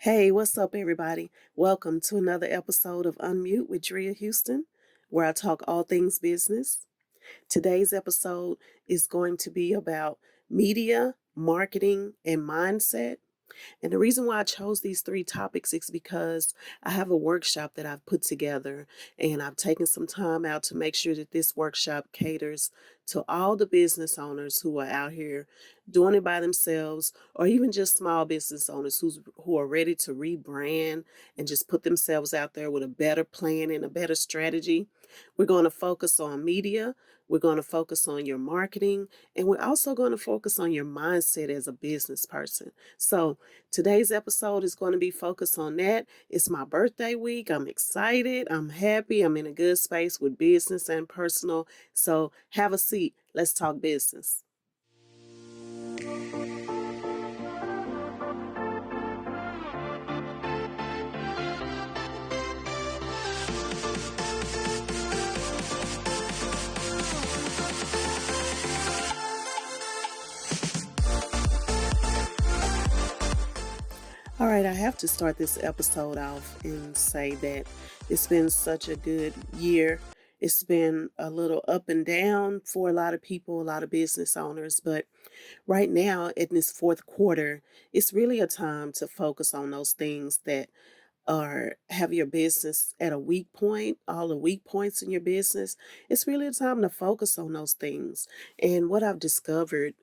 Hey, what's up, everybody? Welcome to another episode of Unmute with Drea Houston, where I talk all things business. Today's episode is going to be about media, marketing, and mindset. And the reason why I chose these three topics is because I have a workshop that I've put together, and I've taken some time out to make sure that this workshop caters to all the business owners who are out here doing it by themselves, or even just small business owners who are ready to rebrand and just put themselves out there with a better plan and a better strategy. We're going to focus on media. We're going to focus on your marketing, and we're also going to focus on your mindset as a business person. So, today's episode is going to be focused on that. It's my birthday week. I'm excited. I'm happy. I'm in a good space with business and personal. So have a seat. Let's talk business. All right, I have to start this episode off and say that it's been such a good year. It's been a little up and down for a lot of people, a lot of business owners, but right now in this fourth quarter, it's really a time to focus on those things that or have your business at a weak point, all the weak points in your business. It's really a time to focus on those things. And what I've discovered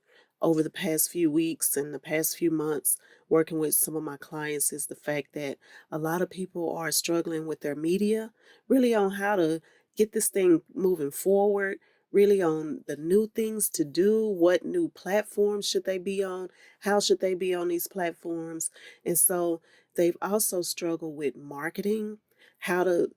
over the past few weeks and the past few months working with some of my clients is the fact that a lot of people are struggling with their media, really on how to get this thing moving forward, really on the new things to do, what new platforms should they be on, how should they be on these platforms. And so they've also struggled with marketing, how to,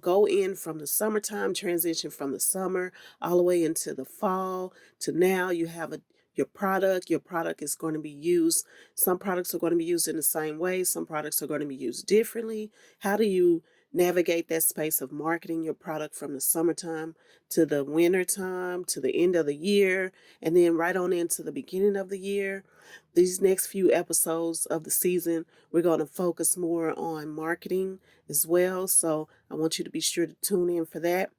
go in from the summertime, transition from the summer all the way into the fall to now you have your product. Your product is going to be used. Some products are going to be used in the same way. Some products are going to be used differently. How do you navigate that space of marketing your product from the summertime to the winter time to the end of the year and then right on into the beginning of the year? These next few episodes of the season, we're going to focus more on marketing as well. So I want you to be sure to tune in for that.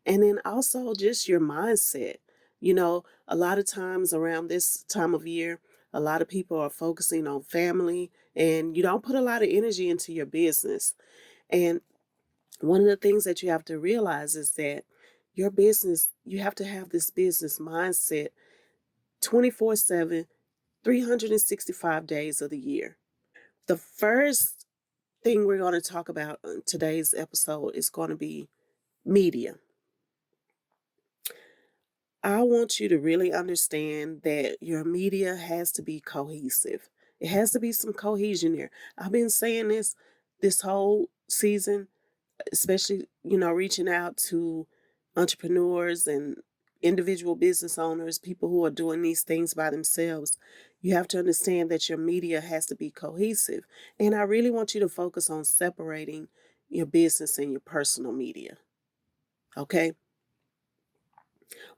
And then also just your mindset. A lot of times around this time of year, a lot of people are focusing on family and you don't put a lot of energy into your business. And one of the things that you have to realize is that your business, you have to have this business mindset 24/7, 365 days of the year. The first thing we're going to talk about in today's episode is going to be media. I want you to really understand that your media has to be cohesive. It has to be some cohesion there. I've been saying this whole season, especially, reaching out to entrepreneurs and individual business owners, people who are doing these things by themselves. You have to understand that your media has to be cohesive. And I really want you to focus on separating your business and your personal media. Okay?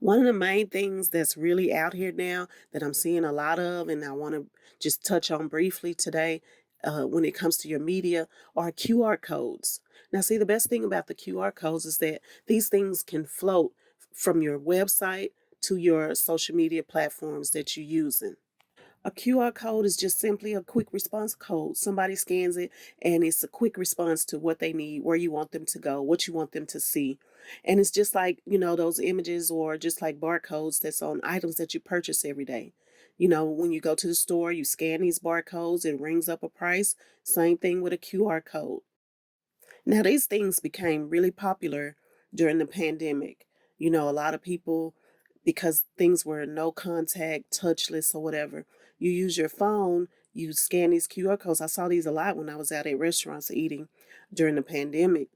One of the main things that's really out here now that I'm seeing a lot of, and I want to just touch on briefly today when it comes to your media, are QR codes. Now, see, the best thing about the QR codes is that these things can float from your website to your social media platforms that you're using. A QR code is just simply a quick response code. Somebody scans it and it's a quick response to what they need, where you want them to go, what you want them to see. And it's just like, those images or just like barcodes that's on items that you purchase every day. When you go to the store, you scan these barcodes, it rings up a price. Same thing with a QR code. Now, these things became really popular during the pandemic. A lot of people, because things were no contact, touchless, or whatever, you use your phone, you scan these QR codes. I saw these a lot when I was out at restaurants eating during the pandemic,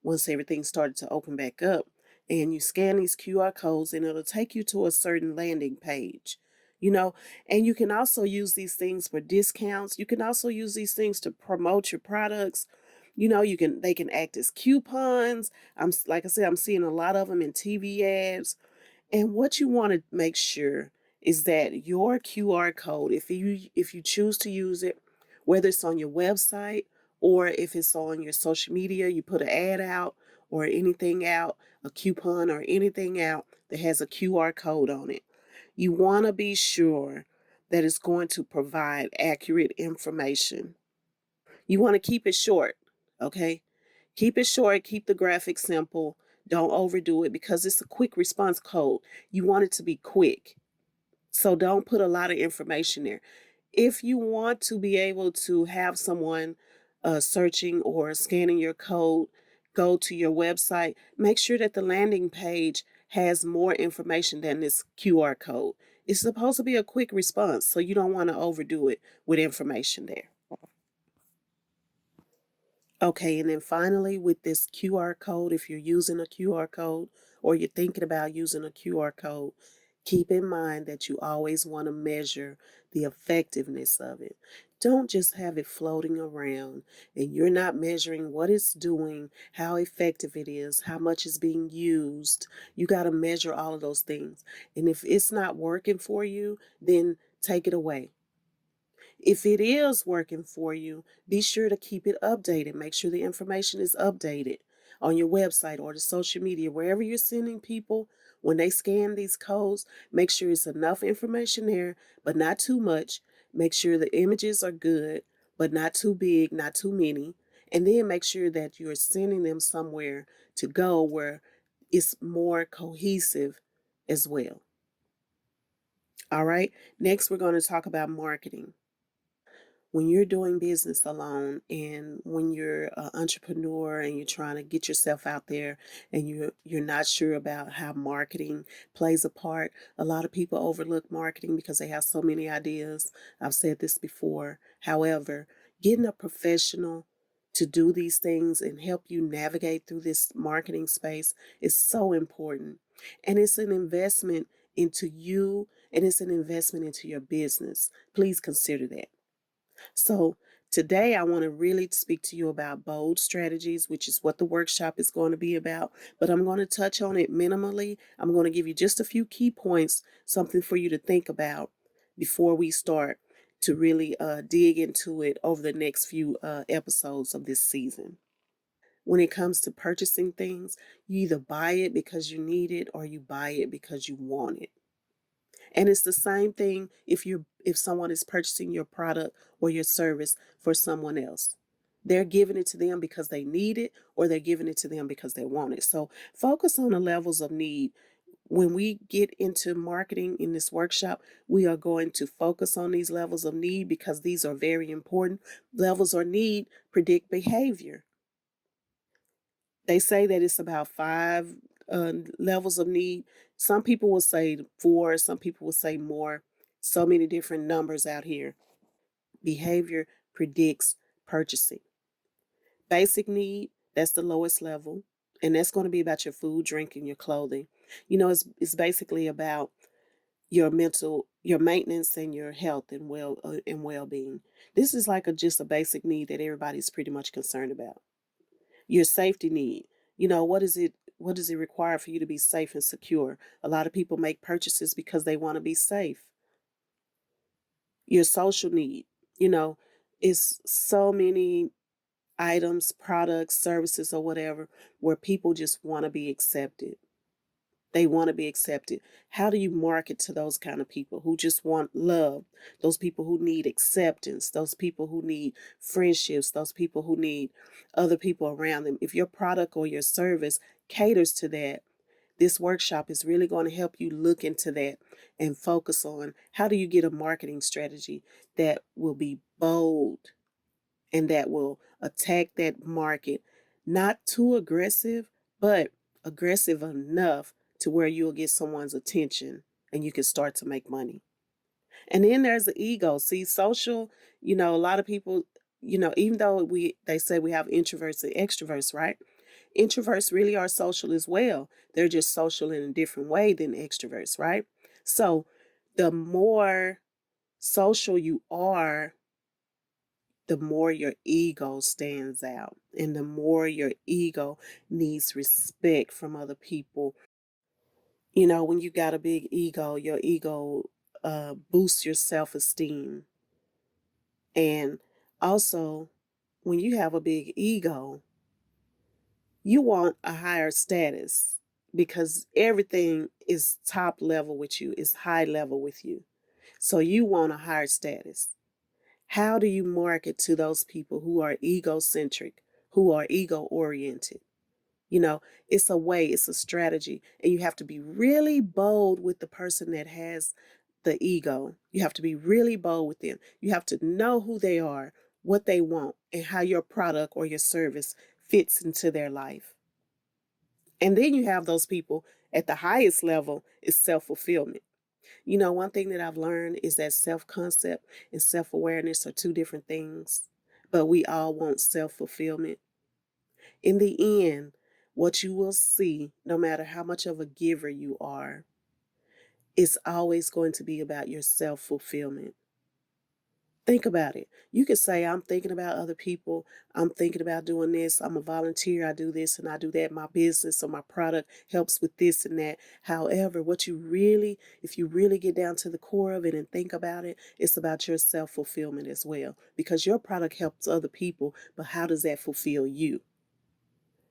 once everything started to open back up. And you scan these QR codes, and it'll take you to a certain landing page. You know, and you can also use these things for discounts. You can also use these things to promote your products. They can act as coupons. Like I said, I'm seeing a lot of them in TV ads. And what you want to make sure is that your QR code, if you choose to use it, whether it's on your website or if it's on your social media, you put an ad out or anything out, a coupon or anything out that has a QR code on it. You want to be sure that it's going to provide accurate information. You want to keep it short, okay? Keep it short, keep the graphic simple. Don't overdo it because it's a quick response code. You want it to be quick. So don't put a lot of information there. If you want to be able to have someone searching or scanning your code go to your website, make sure that the landing page has more information than this QR code. It's supposed to be a quick response, so you don't want to overdo it with information there. Okay, and then finally, with this QR code, if you're using a QR code or you're thinking about using a QR code, keep in mind that you always want to measure the effectiveness of it. Don't just have it floating around and you're not measuring what it's doing, how effective it is, how much is being used. You got to measure all of those things. And if it's not working for you, then take it away. If it is working for you, be sure to keep it updated. Make sure the information is updated on your website or the social media, wherever you're sending people. When they scan these codes, make sure it's enough information there, but not too much. Make sure the images are good, but not too big, not too many. And then make sure that you're sending them somewhere to go where it's more cohesive as well. All right. Next, we're going to talk about marketing. When you're doing business alone and when you're an entrepreneur and you're trying to get yourself out there and you're not sure about how marketing plays a part, a lot of people overlook marketing because they have so many ideas. I've said this before. However, getting a professional to do these things and help you navigate through this marketing space is so important. And it's an investment into you and it's an investment into your business. Please consider that. So, today I want to really speak to you about bold strategies, which is what the workshop is going to be about. But I'm going to touch on it minimally. I'm going to give you just a few key points, something for you to think about before we start to really dig into it over the next few episodes of this season. When it comes to purchasing things, you either buy it because you need it or you buy it because you want it. And it's the same thing if someone is purchasing your product or your service for someone else. They're giving it to them because they need it or they're giving it to them because they want it. So focus on the levels of need. When we get into marketing in this workshop, we are going to focus on these levels of need because these are very important. Levels of need predict behavior. They say that it's about five levels of need. Some people will say four, some people will say more. So many different numbers out here. Behavior predicts purchasing. Basic need, that's the lowest level. And that's going to be about your food, drink, and your clothing. It's basically about your maintenance and your health and well-being. This is like just a basic need that everybody's pretty much concerned about. Your safety need. What does it require for you to be safe and secure? A lot of people make purchases because they want to be safe. Your social need. You know, it's so many items, products, services, or whatever, where people just want to be accepted. They want to be accepted. How do you market to those kind of people who just want love? Those people who need acceptance, those people who need friendships, those people who need other people around them. If your product or your service caters to that, this workshop is really going to help you look into that and focus on how do you get a marketing strategy that will be bold and that will attack that market, not too aggressive, but aggressive enough to where you'll get someone's attention and you can start to make money. And then there's the ego. See, social, a lot of people, even though they say we have introverts and extroverts, right? Introverts really are social as well. They're just social in a different way than extroverts, right? So the more social you are, the more your ego stands out and the more your ego needs respect from other people. When you got a big ego, your ego boosts your self-esteem. And Also, when you have a big ego, you want a higher status because everything is top level with you, is high level with you. So you want a higher status. How do you market to those people who are egocentric, who are ego oriented? You know, it's a way, it's a strategy, and you have to be really bold with the person that has the ego. You have to be really bold with them. You have to know who they are, what they want, and how your product or your service fits into their life. And then you have those people at the highest level is self fulfillment. You know, one thing that I've learned is that self concept and self awareness are two different things, but we all want self fulfillment. In the end, what you will see, no matter how much of a giver you are, is always going to be about your self fulfillment. Think about it. You could say, I'm thinking about other people. I'm thinking about doing this. I'm a volunteer. I do this and I do that. My business or my product helps with this and that. However, what you really, if you really get down to the core of it and think about it, it's about your self fulfillment as well. Because your product helps other people, but how does that fulfill you?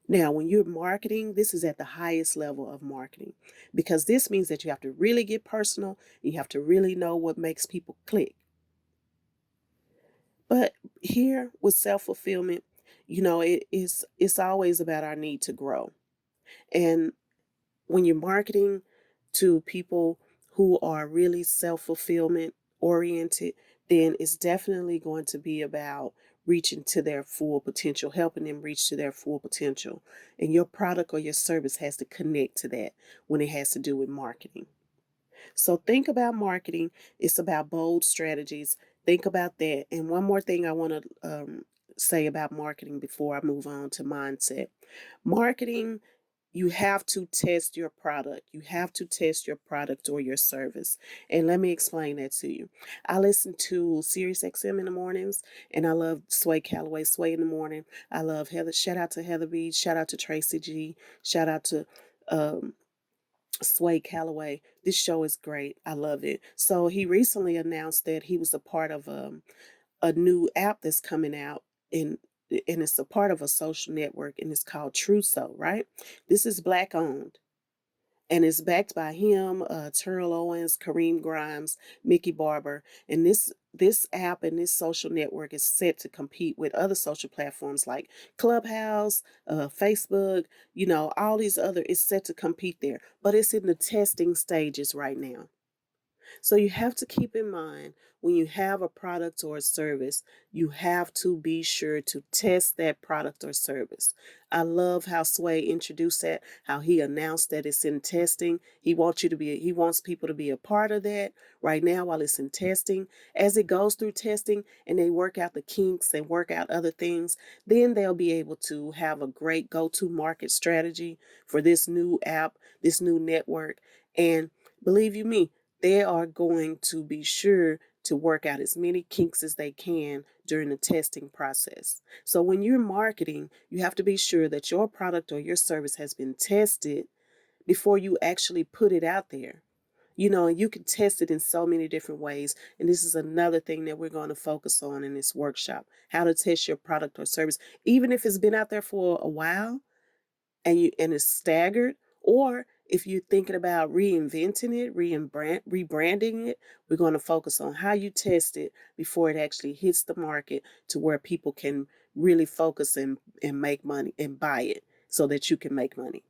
Now, when you're marketing, this is at the highest level of marketing because this means that you have to really get personal. And you have to really know what makes people click. But here with self-fulfillment, you know, it's always about our need to grow. And when you're marketing to people who are really self-fulfillment oriented, then it's definitely going to be about reaching to their full potential, helping them reach to their full potential. And your product or your service has to connect to that when it has to do with marketing. So think about marketing. It's about bold strategies. Think about that. And one more thing I want to say about marketing before I move on to mindset. Marketing, you have to test your product. You have to test your product or your service. And let me explain that to you. I listen to Sirius XM in the mornings, and I love Sway Calloway, Sway in the morning. I love Heather. Shout out to Heather B. Shout out to Tracy G. Shout out to um, Sway Calloway. This show is great. I love it. So he recently announced that he was a part of a new app that's coming out in and it's a part of a social network and it's called Truso, right? This is black owned and it's backed by him, Terrell Owens, Kareem Grimes, Mickey Barber, and this app and this social network is set to compete with other social platforms like Clubhouse, Facebook, you know, all these other. It's set to compete there, but it's in the testing stages right now. So you have to keep in mind when you have a product or a service, you have to be sure to test that product or service. I love how Sway introduced that, how he announced that it's in testing. He wants people to be a part of that right now while it's in testing. As it goes through testing and they work out the kinks and work out other things, then they'll be able to have a great go-to market strategy for this new app, this new network. And believe you me, they are going to be sure to work out as many kinks as they can during the testing process. So when you're marketing, you have to be sure that your product or your service has been tested before you actually put it out there. You know, and you can test it in so many different ways. And this is another thing that we're going to focus on in this workshop, how to test your product or service. Even if it's been out there for a while, and it's staggered, or if you're thinking about reinventing it, rebranding it, we're going to focus on how you test it before it actually hits the market to where people can really focus and make money and buy it so that you can make money.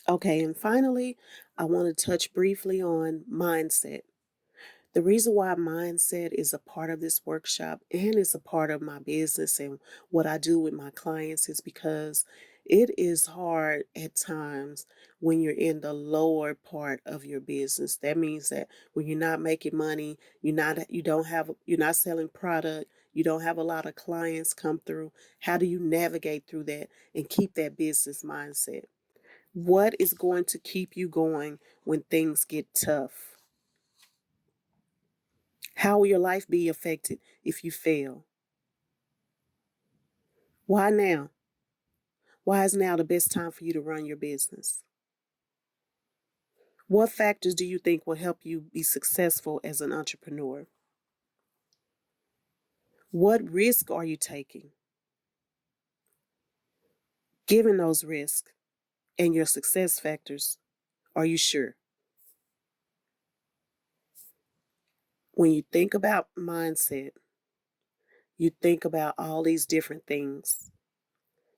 Okay, and finally, I want to touch briefly on mindset. The reason why mindset is a part of this workshop and it's a part of my business and what I do with my clients is because it is hard at times when you're in the lower part of your business. That means that when you're not making money, you're not selling product, you don't have a lot of clients come through. How do you navigate through that and keep that business mindset? What is going to keep you going when things get tough? How will your life be affected if you fail? Why now? Why is now the best time for you to run your business? What factors do you think will help you be successful as an entrepreneur? What risk are you taking? Given those risks and your success factors, are you sure? When you think about mindset, you think about all these different things.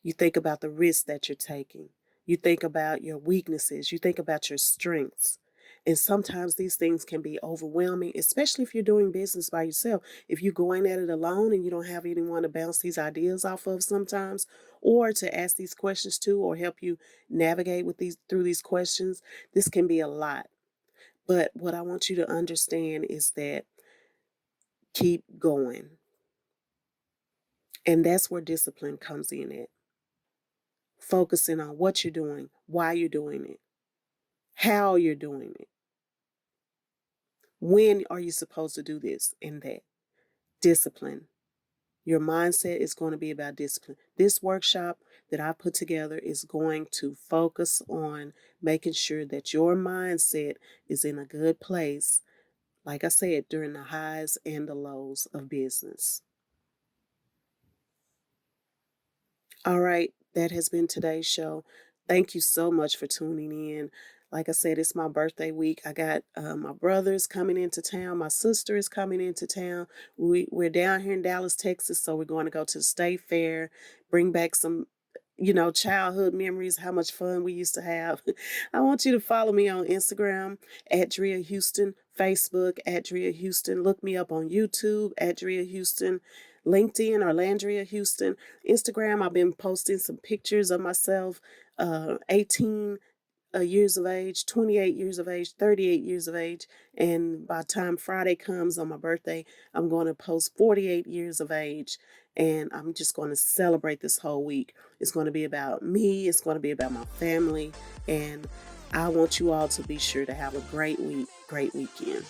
You think about the risks that you're taking. You think about your weaknesses. You think about your strengths. And sometimes these things can be overwhelming, especially if you're doing business by yourself. If you're going at it alone and you don't have anyone to bounce these ideas off of sometimes, or to ask these questions to, or help you navigate with these through these questions, this can be a lot. But what I want you to understand is that keep going. And that's where discipline comes in at. Focusing on what you're doing, why you're doing it, how you're doing it. When are you supposed to do this and that? Discipline. Your mindset is going to be about discipline. This workshop that I put together is going to focus on making sure that your mindset is in a good place, like I said, during the highs and the lows of business. All right, that has been today's show. Thank you so much for tuning in. Like I said, it's my birthday week. I got my brothers coming into town. My sister is coming into town. We're down here in Dallas, Texas, so we're going to go to the state fair, bring back some, childhood memories, how much fun we used to have. I want you to follow me on Instagram at Drea Houston, Facebook at Drea Houston. Look me up on YouTube at Drea Houston, LinkedIn or Landria Houston. Instagram, I've been posting some pictures of myself, 18 years of age, 28 years of age, 38 years of age. And by the time Friday comes on my birthday, I'm going to post 48 years of age. And I'm just going to celebrate this whole week. It's going to be about me, it's going to be about my family. And I want you all to be sure to have a great week, great weekend.